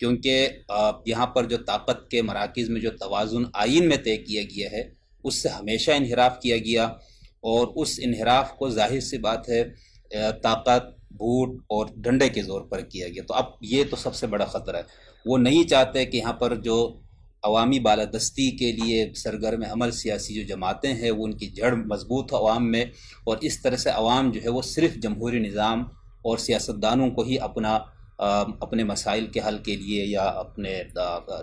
کیونکہ یہاں پر جو طاقت کے مراکز میں جو توازن آئین میں طے کیا گیا ہے اس سے ہمیشہ انحراف کیا گیا، اور اس انحراف کو ظاہر سی بات ہے طاقت، بھوٹ اور ڈنڈے کے زور پر کیا گیا۔ تو اب یہ تو سب سے بڑا خطرہ ہے۔ وہ نہیں چاہتے کہ یہاں پر جو عوامی بالادستی کے لیے سرگرم عمل سیاسی جو جماعتیں ہیں وہ ان کی جڑ مضبوط ہو عوام میں، اور اس طرح سے عوام جو ہے وہ صرف جمہوری نظام اور سیاستدانوں کو ہی اپنے مسائل کے حل کے لیے یا اپنے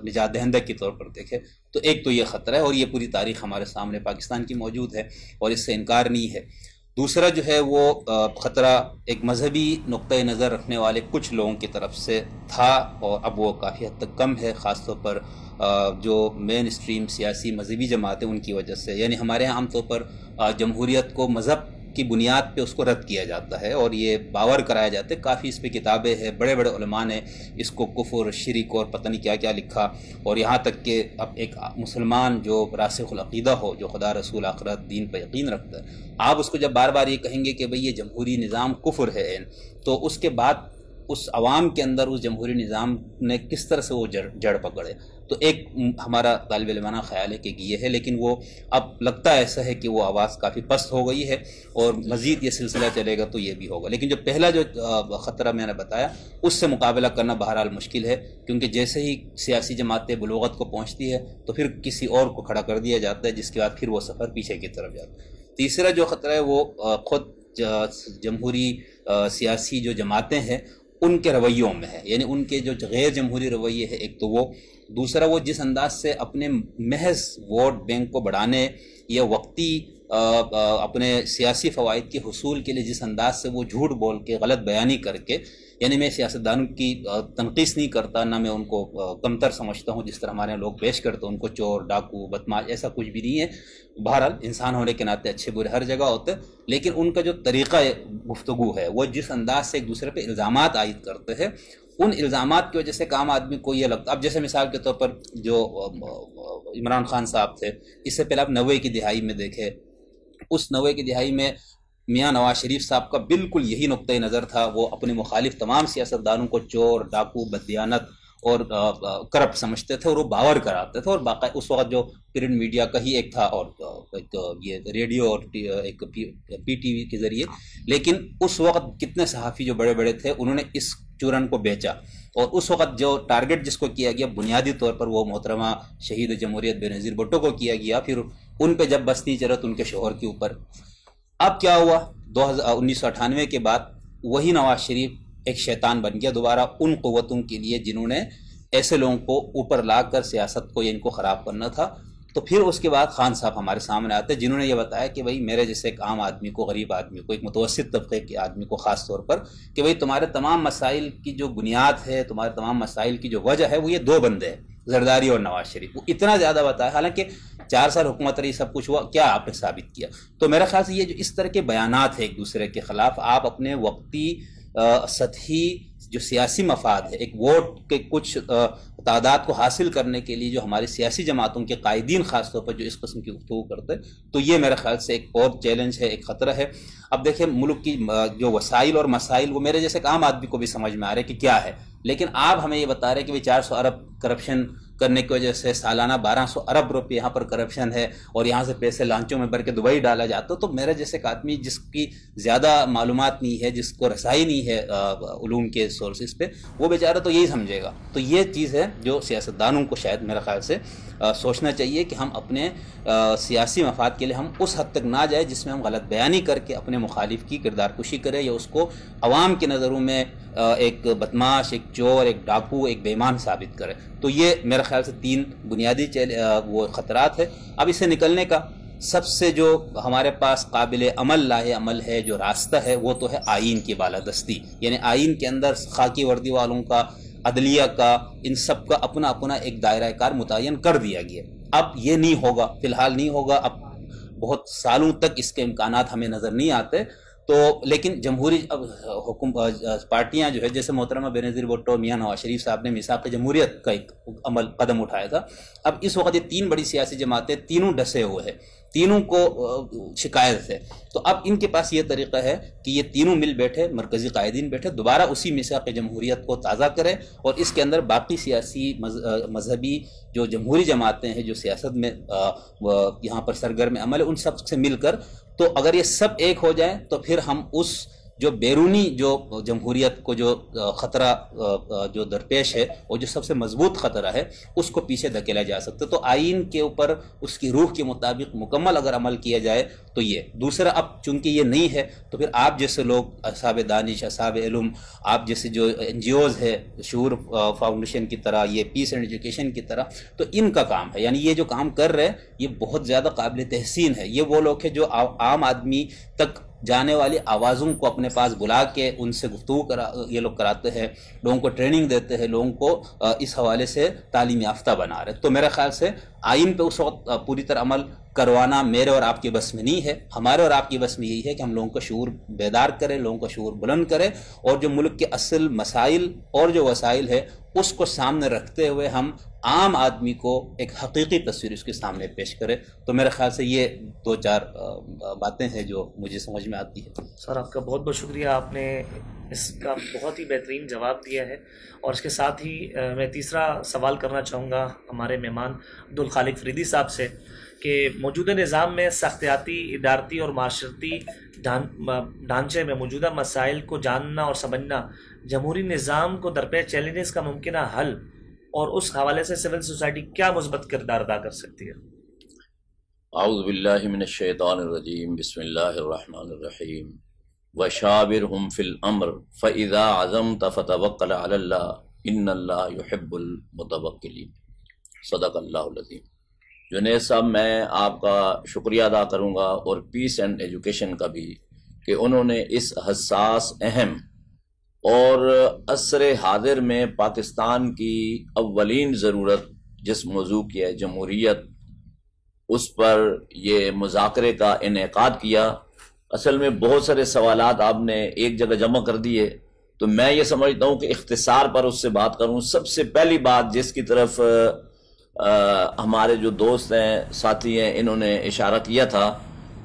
نجات دہندہ کے طور پر دیکھے۔ تو ایک تو یہ خطرہ ہے، اور یہ پوری تاریخ ہمارے سامنے پاکستان کی موجود ہے اور اس سے انکار نہیں ہے۔ دوسرا جو ہے وہ خطرہ ایک مذہبی نقطۂ نظر رکھنے والے کچھ لوگوں کی طرف سے تھا، اور اب وہ کافی حد تک کم ہے، خاص طور پر جو مین اسٹریم سیاسی مذہبی جماعتیں ان کی وجہ سے۔ یعنی ہمارے یہاں عام طور پر جمہوریت کو مذہب کی بنیاد پہ اس کو رد کیا جاتا ہے، اور یہ باور کرایا جاتا ہے، کافی اس پہ کتابیں ہیں، بڑے بڑے علماء نے اس کو کفر، شرک اور پتہ نہیں کیا کیا لکھا، اور یہاں تک کہ اب ایک مسلمان جو راسخ العقیدہ ہو، جو خدا رسول آخرت دین پہ یقین رکھتا ہے، آپ اس کو جب بار بار یہ کہیں گے کہ بھئی یہ جمہوری نظام کفر ہے، تو اس کے بعد اس عوام کے اندر اس جمہوری نظام نے کس طرح سے وہ جڑ پکڑے۔ تو ایک ہمارا طالب علمانہ خیال ہے کہ یہ ہے، لیکن وہ اب لگتا ایسا ہے کہ وہ آواز کافی پست ہو گئی ہے، اور مزید یہ سلسلہ چلے گا تو یہ بھی ہوگا۔ لیکن جو پہلا جو خطرہ میں نے بتایا اس سے مقابلہ کرنا بہرحال مشکل ہے، کیونکہ جیسے ہی سیاسی جماعتیں بلوغت کو پہنچتی ہے تو پھر کسی اور کو کھڑا کر دیا جاتا ہے، جس کے بعد پھر وہ سفر پیچھے کی طرف جاتا ہے۔ تیسرا جو خطرہ ہے وہ خود جمہوری سیاسی جو جماعتیں ہیں ان کے رویوں میں ہے، یعنی ان کے جو غیر جمہوری رویے ہے ایک تو وہ، دوسرا وہ جس انداز سے اپنے محض ووٹ بینک کو بڑھانے یا وقتی اپنے سیاسی فوائد کے حصول کے لیے جس انداز سے وہ جھوٹ بول کے غلط بیانی کر کے، یعنی میں سیاستدانوں کی تنقیص نہیں کرتا، نہ میں ان کو کمتر سمجھتا ہوں، جس طرح ہمارے لوگ پیش کرتے ہیں ان کو چور، ڈاکو، بدماش، ایسا کچھ بھی نہیں ہے۔ بہرحال انسان ہونے کے ناطے اچھے برے ہر جگہ ہوتے، لیکن ان کا جو طریقہ گفتگو ہے وہ جس انداز سے ایک دوسرے پہ الزامات عائد کرتے ہیں، ان الزامات کی وجہ سے عام آدمی کو یہ لگتا، اب جیسے مثال کے طور پر جو عمران خان صاحب تھے، اس سے پہلے آپ 90 کی دہائی میں دیکھے، اس 90 کی دہائی میں میاں نواز شریف صاحب کا بالکل یہی نقطۂ نظر تھا، وہ اپنے مخالف تمام سیاستدانوں کو چور، ڈاکو، بددیانت اور کرپٹ سمجھتے تھے، اور وہ باور کراتے تھے، اور باقاعدہ اس وقت جو پرنٹ میڈیا کا ہی ایک تھا، اور ایک یہ ریڈیو اور ایک پی ٹی وی کے ذریعے، لیکن اس وقت کتنے صحافی جو بڑے بڑے تھے انہوں نے اس چورن کو بیچا، اور اس وقت جو ٹارگٹ جس کو کیا گیا بنیادی طور پر وہ محترمہ شہید جمہوریت بینظیر بھٹو کو کیا گیا، پھر ان پہ جب بستی چڑھا تو ان کے شوہر کے اوپر۔ اب کیا ہوا 1998 کے بعد وہی نواز شریف ایک شیطان بن گیا دوبارہ ان قوتوں کے لیے جنہوں نے ایسے لوگوں کو اوپر لا کر سیاست کو یا ان کو خراب کرنا تھا۔ تو پھر اس کے بعد خان صاحب ہمارے سامنے آتے جنہوں نے یہ بتایا کہ بھائی میرے جیسے ایک عام آدمی کو، غریب آدمی کو، ایک متوسط طبقے کے آدمی کو خاص طور پر، کہ بھائی تمہارے تمام مسائل کی جو بنیاد ہے، تمہارے تمام مسائل کی جو وجہ ہے وہ یہ دو بندے ہیں، زرداری اور نواز شریف۔ وہ اتنا زیادہ بتایا، حالانکہ 4 سال حکومت رہی، سب کچھ ہوا، کیا آپ نے ثابت کیا؟ تو میرا خیال سے یہ جو اس طرح کے بیانات ہیں ایک دوسرے کے خلاف، آپ اپنے وقتی سطحی جو سیاسی مفاد ہے، ایک ووٹ کے کچھ تعداد کو حاصل کرنے کے لیے جو ہماری سیاسی جماعتوں کے قائدین خاص طور پر جو اس قسم کی گفتگو کرتے ہیں، تو یہ میرے خیال سے ایک اور چیلنج ہے، ایک خطرہ ہے۔ اب دیکھیں ملک کی جو وسائل اور مسائل وہ میرے جیسے ایک عام آدمی کو بھی سمجھ میں آ رہے کہ کیا ہے، لیکن آپ ہمیں یہ بتا رہے کہ 400 ارب کرپشن کرنے کی وجہ سے سالانہ 1200 ارب روپے یہاں پر کرپشن ہے، اور یہاں سے پیسے لانچوں میں بھر کے دبئی ڈالا جاتا، تو میرے جیسے ایک آدمی جس کی زیادہ معلومات نہیں ہے، جس کو رسائی نہیں ہے علوم کے سورسز پہ، وہ بیچارہ تو یہی سمجھے گا۔ تو یہ چیز ہے جو سیاستدانوں کو شاید میرے خیال سے سوچنا چاہیے کہ ہم اپنے سیاسی مفاد کے لیے ہم اس حد تک نہ جائیں جس میں ہم غلط بیانی کر کے اپنے مخالف کی کردار کشی کریں، یا اس کو عوام کی نظروں میں ایک بدماش، ایک چور، ایک ڈاکو، ایک بے ایمان ثابت کرے۔ تو یہ میرے خیال سے 3 بنیادی وہ خطرات ہے۔ اب اس سے نکلنے کا سب سے جو ہمارے پاس قابل عمل ہے، جو راستہ ہے، وہ تو ہے آئین کی بالادستی، یعنی آئین کے اندر خاکی وردی والوں کا، عدلیہ کا، ان سب کا اپنا اپنا ایک دائرہ کار متعین کر دیا گیا۔ اب یہ نہیں ہوگا، فی الحال نہیں ہوگا، اب بہت سالوں تک اس کے امکانات ہمیں نظر نہیں آتے۔ تو لیکن جمہوری پارٹیاں جو ہے، جیسے محترمہ بینظیر بھٹو، میاں نواز شریف صاحب نے میثاق جمہوریت کا ایک قدم اٹھایا تھا، اب اس وقت یہ 3 بڑی سیاسی جماعتیں تینوں ڈسے ہوئے ہیں تینوں کو شکایت ہے. تو اب ان کے پاس یہ طریقہ ہے کہ یہ تینوں مل بیٹھے، مرکزی قائدین بیٹھے، دوبارہ اسی میثاق جمہوریت کو تازہ کریں، اور اس کے اندر باقی سیاسی مذہبی جو جمہوری جماعتیں ہیں جو سیاست میں یہاں پر سرگرم عمل ہے، ان سب سے مل کر، تو اگر یہ سب ایک ہو جائیں تو پھر ہم اس جو بیرونی جو جمہوریت کو جو خطرہ جو درپیش ہے، اور جو سب سے مضبوط خطرہ ہے، اس کو پیچھے دھکیلا جا سکتا ہے. تو آئین کے اوپر اس کی روح کے مطابق مکمل اگر عمل کیا جائے تو یہ. دوسرا، اب چونکہ یہ نہیں ہے تو پھر آپ جیسے لوگ، اصحاب دانش، اصحاب علم، آپ جیسے جو NGOs ہے، شعور فاؤنڈیشن کی طرح، یہ پیس اینڈ ایجوکیشن کی طرح، تو ان کا کام ہے. یعنی یہ جو کام کر رہے ہیں یہ بہت زیادہ قابل تحسین ہے. یہ وہ لوگ ہیں جو عام آدمی تک جانے والی آوازوں کو اپنے پاس بلا کے ان سے گفتگو یہ لوگ کراتے ہیں، لوگوں کو ٹریننگ دیتے ہیں، لوگوں کو اس حوالے سے تعلیم یافتہ بنا رہے. تو میرے خیال سے آئین پہ اس وقت پوری طرح عمل کروانا میرے اور آپ کے بس میں نہیں ہے. ہمارے اور آپ کی بس میں یہی ہے کہ ہم لوگوں کا شعور بیدار کریں، لوگوں کا شعور بلند کریں، اور جو ملک کے اصل مسائل اور جو وسائل ہے اس کو سامنے رکھتے ہوئے ہم عام آدمی کو ایک حقیقی تصویر اس کے سامنے پیش کرے. تو میرے خیال سے یہ 2-4 باتیں ہیں جو مجھے سمجھ میں آتی ہے. سر آپ کا بہت بہت شکریہ، آپ نے اس کا بہت ہی بہترین جواب دیا ہے. اور اس کے ساتھ ہی میں تیسرا سوال کرنا چاہوں گا ہمارے مہمان عبدالخالق فریدی صاحب سے کہ موجودہ نظام میں سختیاتی، ادارتی اور معاشرتی ڈھانچے میں موجودہ مسائل کو جاننا اور سمجھنا جمہوری نظام کو درپیش چیلنجز کا ممکنہ حل، اور اس حوالے سے سول سوسائٹی کیا مثبت کردار ادا کر سکتی ہے؟ اعوذ باللہ من الشیطان الرجیم، بسم اللہ الرحمن الرحیم. وشاورہم فی الامر فاذا عزمت فتوکل علی اللہ ان اللہ یحب المتوکلین. صدق اللہ العظیم. جنید صاحب، میں آپ کا شکریہ ادا کروں گا، اور پیس اینڈ ایجوکیشن کا بھی، کہ انہوں نے اس حساس، اہم اور عصر حاضر میں پاکستان کی اولین ضرورت جس موضوع کی ہے جمہوریت، اس پر یہ مذاکرے کا انعقاد کیا. اصل میں بہت سارے سوالات آپ نے ایک جگہ جمع کر دیے، تو میں یہ سمجھتا ہوں کہ اختصار پر اس سے بات کروں. سب سے پہلی بات جس کی طرف ہمارے جو دوست ہیں، ساتھی ہیں، انہوں نے اشارہ کیا تھا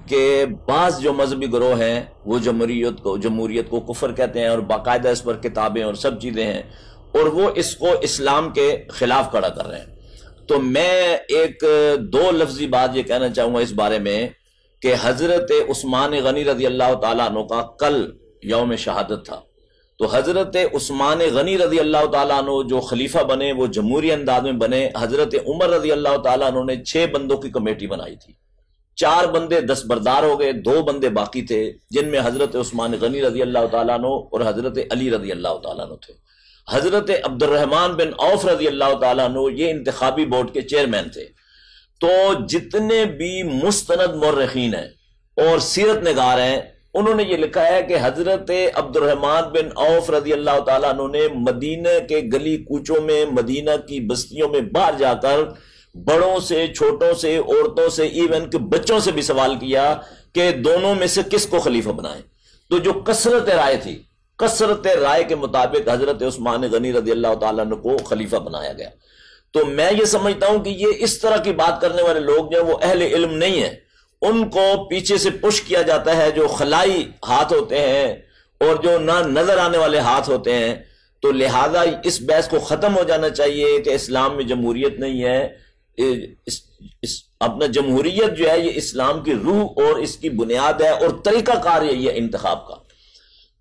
کہ بعض جو مذہبی گروہ ہیں وہ جمہوریت کو کفر کہتے ہیں، اور باقاعدہ اس پر کتابیں اور سب چیزیں ہیں، اور وہ اس کو اسلام کے خلاف کھڑا کر رہے ہیں. تو میں ایک 2 لفظی بات یہ کہنا چاہوں گا اس بارے میں کہ حضرت عثمان غنی رضی اللہ تعالیٰ عنہ کا کل یوم شہادت تھا. تو حضرت عثمان غنی رضی اللہ تعالیٰ عنہ جو خلیفہ بنے وہ جمہوری انداز میں بنے. حضرت عمر رضی اللہ تعالیٰ عنہ نے 6 بندوں کی کمیٹی بنائی تھی. 4 بندے دستبردار ہو گئے، 2 بندے باقی تھے، جن میں حضرت عثمان غنی رضی اللہ تعالیٰ عنہ اور حضرت علی رضی اللہ تعالیٰ عنہ تھے. حضرت عبد الرحمن بن عوف رضی اللہ تعالیٰ عنہ یہ انتخابی بورڈ کے چیئرمین تھے. تو جتنے بھی مستند مورخین ہیں اور سیرت نگار ہیں، انہوں نے یہ لکھا ہے کہ حضرت عبد الرحمن بن عوف رضی اللہ تعالیٰ عنہ نے مدینہ کے گلی کوچوں میں، مدینہ کی بستیوں میں باہر جا کر بڑوں سے، چھوٹوں سے، عورتوں سے، ایون کہ بچوں سے بھی سوال کیا کہ دونوں میں سے کس کو خلیفہ بنائیں. تو جو کثرت رائے تھی، کثرت رائے کے مطابق حضرت عثمان غنی رضی اللہ تعالیٰ عنہ کو خلیفہ بنایا گیا. تو میں یہ سمجھتا ہوں کہ یہ اس طرح کی بات کرنے والے لوگ جو وہ اہل علم نہیں ہیں، ان کو پیچھے سے پش کیا جاتا ہے، جو خلائی ہاتھ ہوتے ہیں اور جو نہ نظر آنے والے ہاتھ ہوتے ہیں. تو لہذا اس بحث کو ختم ہو جانا چاہیے کہ اسلام میں جمہوریت نہیں ہے. اپنا جمہوریت جو ہے یہ اسلام کی روح اور اس کی بنیاد ہے، اور طریقہ کار یہی ہے انتخاب کا.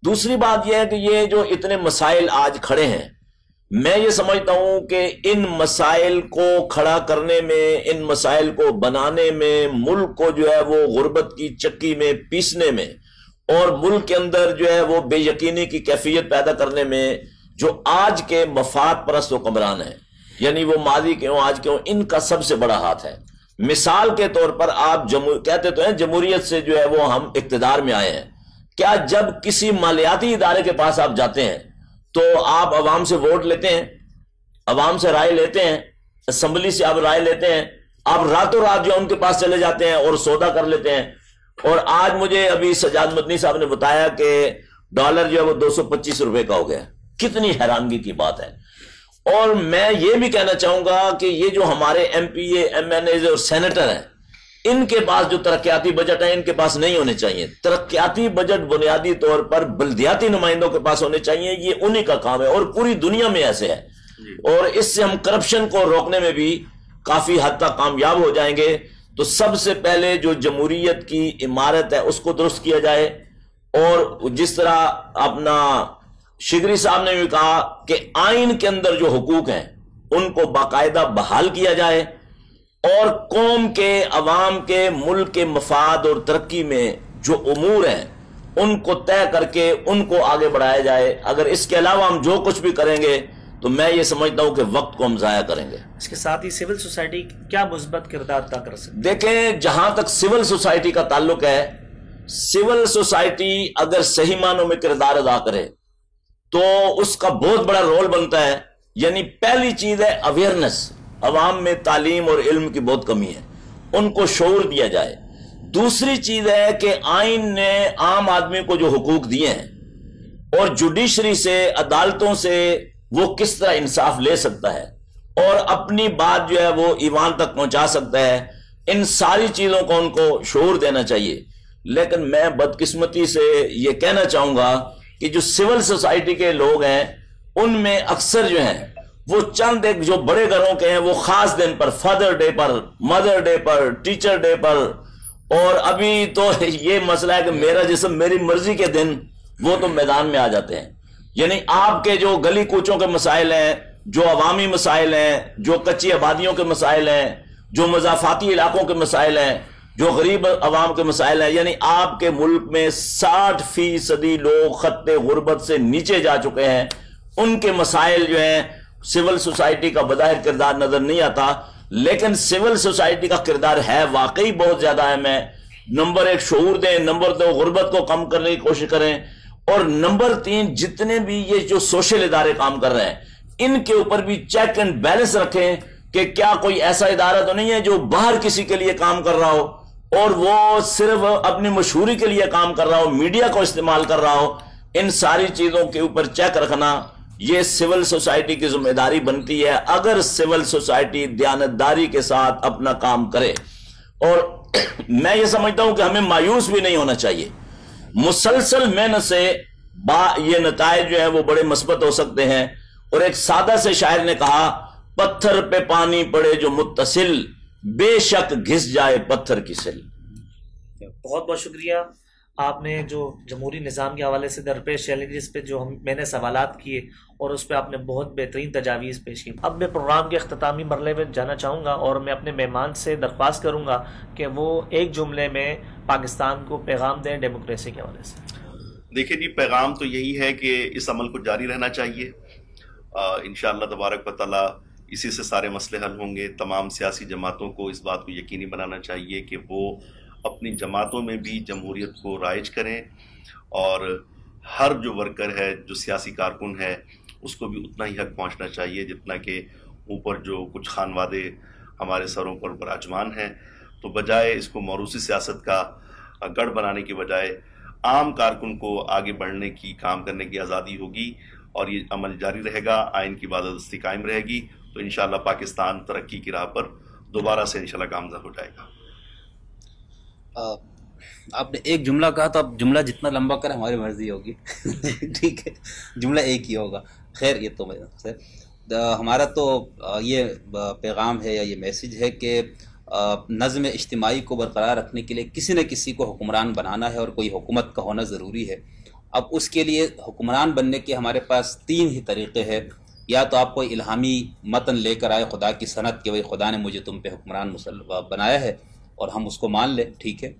دوسری بات یہ ہے کہ یہ جو اتنے مسائل آج کھڑے ہیں، میں یہ سمجھتا ہوں کہ ان مسائل کو کھڑا کرنے میں، ان مسائل کو بنانے میں، ملک کو جو ہے وہ غربت کی چکی میں پیسنے میں، اور ملک کے اندر جو ہے وہ بے یقینی کی کیفیت پیدا کرنے میں، جو آج کے مفاد پرست حکمران ہیں، یعنی وہ ماضی کے ہوں، آج کے ہوں، ان کا سب سے بڑا ہاتھ ہے. مثال کے طور پر آپ کہتے تو ہیں جمہوریت سے جو ہے وہ ہم اقتدار میں آئے ہیں. کیا جب کسی مالیاتی ادارے کے پاس آپ جاتے ہیں تو آپ عوام سے ووٹ لیتے ہیں، عوام سے رائے لیتے ہیں، اسمبلی سے آپ رائے لیتے ہیں، آپ راتوں رات جو ان کے پاس چلے جاتے ہیں اور سودا کر لیتے ہیں؟ اور آج مجھے ابھی سجاد مدنی صاحب نے بتایا کہ ڈالر جو ہے وہ 225 روپے کا ہو گیا. کتنی حیرانگی کی بات ہے. اور میں یہ بھی کہنا چاہوں گا کہ یہ جو ہمارے ایم پی اے، ایم این اے اور سینیٹر ہیں، ان کے پاس جو ترقیاتی بجٹ ہیں ان کے پاس نہیں ہونے چاہیے. ترقیاتی بجٹ بنیادی طور پر بلدیاتی نمائندوں کے پاس ہونے چاہیے. یہ انہی کا کام ہے اور پوری دنیا میں ایسے ہے. اور اس سے ہم کرپشن کو روکنے میں بھی کافی حد تک کامیاب ہو جائیں گے. تو سب سے پہلے جو جمہوریت کی عمارت ہے اس کو درست کیا جائے. اور جس طرح اپنا شگری صاحب نے بھی کہا کہ آئین کے اندر جو حقوق ہیں ان کو باقاعدہ بحال کیا جائے اور قوم کے، عوام کے، ملک کے مفاد اور ترقی میں جو امور ہیں ان کو طے کر کے ان کو آگے بڑھایا جائے. اگر اس کے علاوہ ہم جو کچھ بھی کریں گے تو میں یہ سمجھتا ہوں کہ وقت کو ہم ضائع کریں گے. اس کے ساتھ ہی سول سوسائٹی کیا مثبت کردار ادا کر سکتی ہے؟ دیکھیں، جہاں تک سول سوسائٹی کا تعلق ہے، سول سوسائٹی اگر صحیح معنوں میں کردار ادا کرے تو اس کا بہت بڑا رول بنتا ہے. یعنی پہلی چیز ہے اویئرنس. عوام میں تعلیم اور علم کی بہت کمی ہے، ان کو شعور دیا جائے. دوسری چیز ہے کہ آئین نے عام آدمی کو جو حقوق دیے ہیں اور جوڈیشری سے، عدالتوں سے وہ کس طرح انصاف لے سکتا ہے اور اپنی بات جو ہے وہ ایوان تک پہنچا سکتا ہے، ان ساری چیزوں کو ان کو شعور دینا چاہیے. لیکن میں بدقسمتی سے یہ کہنا چاہوں گا کہ جو سول سوسائٹی کے لوگ ہیں ان میں اکثر جو ہیں وہ چند ایک جو بڑے گھروں کے ہیں وہ خاص دن پر، فادر ڈے پر، مدر ڈے پر، ٹیچر ڈے پر، اور ابھی تو یہ مسئلہ ہے کہ میرا جسم میری مرضی کے دن وہ تو میدان میں آ جاتے ہیں. یعنی آپ کے جو گلی کوچوں کے مسائل ہیں، جو عوامی مسائل ہیں، جو کچی آبادیوں کے مسائل ہیں، جو مضافاتی علاقوں کے مسائل ہیں، جو غریب عوام کے مسائل ہیں، یعنی آپ کے ملک میں 60% لوگ خط غربت سے نیچے جا چکے ہیں. ان کے مسائل جو ہیں سول سوسائٹی کا بظاہر کردار نظر نہیں آتا، لیکن سول سوسائٹی کا کردار ہے واقعی بہت زیادہ ہے. میں نمبر 1 شعور دیں، نمبر 2 غربت کو کم کرنے کی کوشش کریں، اور نمبر 3 جتنے بھی یہ جو سوشل ادارے کام کر رہے ہیں ان کے اوپر بھی چیک اینڈ بیلنس رکھیں کہ کیا کوئی ایسا ادارہ تو نہیں ہے جو باہر کسی کے لیے کام کر رہا ہو اور وہ صرف اپنی مشہوری کے لیے کام کر رہا ہو، میڈیا کو استعمال کر رہا ہو. ان ساری چیزوں کے اوپر چیک رکھنا یہ سول سوسائٹی کی ذمہ داری بنتی ہے. اگر سول سوسائٹی دیانتداری کے ساتھ اپنا کام کرے، اور میں یہ سمجھتا ہوں کہ ہمیں مایوس بھی نہیں ہونا چاہیے. مسلسل محنت سے یہ نتائج جو ہیں وہ بڑے مثبت ہو سکتے ہیں. اور ایک سادہ سے شاعر نے کہا، پتھر پہ پانی پڑے جو متصل، بے شک گھس جائے پتھر کی سل. بہت بہت شکریہ. آپ نے جو جمہوری نظام کے حوالے سے درپیش چیلنجز پہ جو میں نے سوالات کیے اور اس پہ آپ نے بہت بہترین تجاویز پیش کی. اب میں پروگرام کے اختتامی مرحلے میں جانا چاہوں گا اور میں اپنے مہمان سے درخواست کروں گا کہ وہ ایک جملے میں پاکستان کو پیغام دیں ڈیموکریسی کے حوالے سے. دیکھیں جی، پیغام تو یہی ہے کہ اس عمل کو جاری رہنا چاہیے. انشاءاللہ تبارک و تعالیٰ اسی سے سارے مسئلے حل ہوں گے. تمام سیاسی جماعتوں کو اس بات کو یقینی بنانا چاہیے کہ وہ اپنی جماعتوں میں بھی جمہوریت کو رائج کریں، اور ہر جو ورکر ہے، جو سیاسی کارکن ہے، اس کو بھی اتنا ہی حق پہنچنا چاہیے جتنا کہ اوپر جو کچھ خانوادے ہمارے سروں پر براجمان ہیں. تو بجائے اس کو موروثی سیاست کا گڑھ بنانے کی بجائے عام کارکن کو آگے بڑھنے کی، کام کرنے کی آزادی ہوگی، اور یہ عمل جاری رہے گا. آئین کی بالادستی قائم رہے گی تو انشاءاللہ پاکستان ترقی کی راہ پر دوبارہ سے انشاءاللہ گامزن ہو جائے گا. آپ نے ایک جملہ کہا تو اب جملہ جتنا لمبا کرے ہماری مرضی ہوگی. ٹھیک ہے، جملہ ایک ہی ہوگا. خیر، یہ تو ہمارا تو یہ پیغام ہے یا یہ میسج ہے کہ نظم اجتماعی کو برقرار رکھنے کے لیے کسی نہ کسی کو حکمران بنانا ہے اور کوئی حکومت کا ہونا ضروری ہے. اب اس کے لیے حکمران بننے کے ہمارے پاس 3 ہی طریقے ہیں. یا تو آپ کوئی الہامی متن لے کر آئے خدا کی صنعت کہ بھائی خدا نے مجھے تم پہ حکمران بنایا ہے اور ہم اس کو مان لیں، ٹھیک ہے.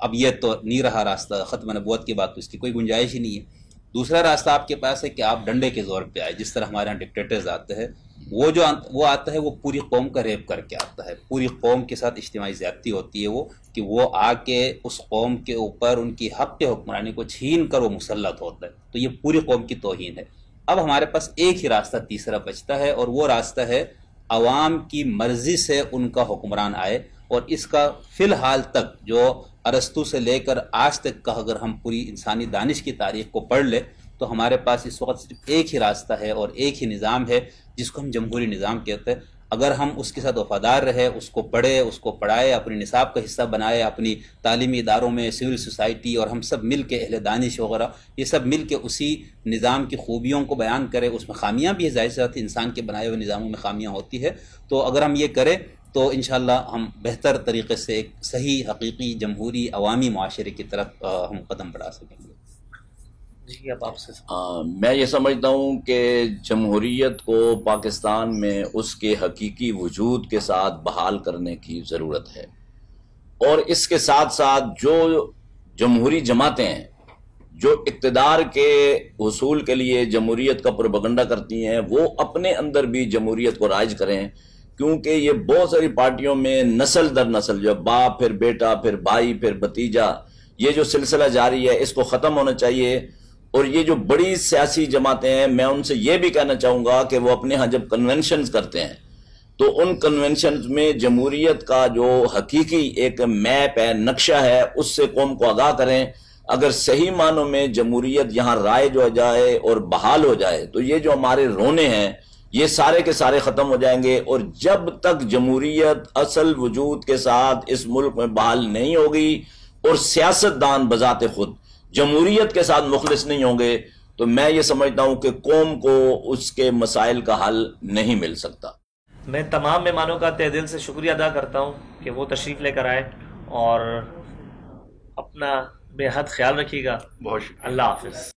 اب یہ تو نہیں رہا راستہ، ختم نبوت کی بات تو اس کی کوئی گنجائش ہی نہیں ہے. دوسرا راستہ آپ کے پاس ہے کہ آپ ڈنڈے کے زور پہ آئے، جس طرح ہمارے یہاں ڈکٹیٹرز آتے ہیں. وہ آتا ہے، وہ پوری قوم کا ریپ کر کے آتا ہے، پوری قوم کے ساتھ اجتماعی زیادتی ہوتی ہے وہ آ کے اس قوم کے اوپر ان کی حق حکمرانی کو چھین کر وہ مسلط ہوتا ہے. تو یہ پوری قوم کی توہین ہے. اب ہمارے پاس ایک ہی راستہ تیسرا بچتا ہے، اور وہ راستہ ہے عوام کی مرضی سے ان کا حکمران آئے. اور اس کا فی الحال تک جو ارسطو سے لے کر آج تک کا اگر ہم پوری انسانی دانش کی تاریخ کو پڑھ لیں تو ہمارے پاس اس وقت صرف ایک ہی راستہ ہے اور ایک ہی نظام ہے جس کو ہم جمہوری نظام کہتے ہیں. اگر ہم اس کے ساتھ وفادار رہے، اس کو پڑھے، اس کو پڑھائے، اپنے نصاب کا حصہ بنائے، اپنی تعلیمی اداروں میں سول سوسائٹی اور ہم سب مل کے اہل دانش وغیرہ یہ سب مل کے اسی نظام کی خوبیوں کو بیان کرے، اس میں خامیاں بھی ہے، ظاہر سی بات ہے انسان کے بنائے ہوئے نظاموں میں خامیاں ہوتی ہے، تو اگر ہم یہ کریں تو انشاءاللہ ہم بہتر طریقے سے ایک صحیح حقیقی جمہوری عوامی معاشرے کی طرف ہم قدم بڑھا سکیں گے۔ جی اب آپ سے میں یہ سمجھتا ہوں کہ جمہوریت کو پاکستان میں اس کے حقیقی وجود کے ساتھ بحال کرنے کی ضرورت ہے، اور اس کے ساتھ ساتھ جو جمہوری جماعتیں ہیں جو اقتدار کے حصول کے لیے جمہوریت کا پروپیگنڈا کرتی ہیں وہ اپنے اندر بھی جمہوریت کو رائج کریں، کیونکہ یہ بہت ساری پارٹیوں میں نسل در نسل جو باپ پھر بیٹا پھر بھائی پھر بھتیجا یہ جو سلسلہ جاری ہے اس کو ختم ہونا چاہیے۔ اور یہ جو بڑی سیاسی جماعتیں ہیں میں ان سے یہ بھی کہنا چاہوں گا کہ وہ اپنے ہاں جب کنونشنز کرتے ہیں تو ان کنونشنز میں جمہوریت کا جو حقیقی ایک میپ ہے، نقشہ ہے، اس سے قوم کو آگاہ کریں۔ اگر صحیح معنوں میں جمہوریت یہاں رائج ہو جائے اور بحال ہو جائے تو یہ جو ہمارے رونے ہیں یہ سارے کے سارے ختم ہو جائیں گے، اور جب تک جمہوریت اصل وجود کے ساتھ اس ملک میں بحال نہیں ہوگی اور سیاستدان بذات خود جمہوریت کے ساتھ مخلص نہیں ہوں گے تو میں یہ سمجھتا ہوں کہ قوم کو اس کے مسائل کا حل نہیں مل سکتا۔ میں تمام مہمانوں کا تہ دل سے شکریہ ادا کرتا ہوں کہ وہ تشریف لے کر آئے، اور اپنا بے حد خیال رکھیے گا۔ بہت شکریہ۔ اللہ حافظ۔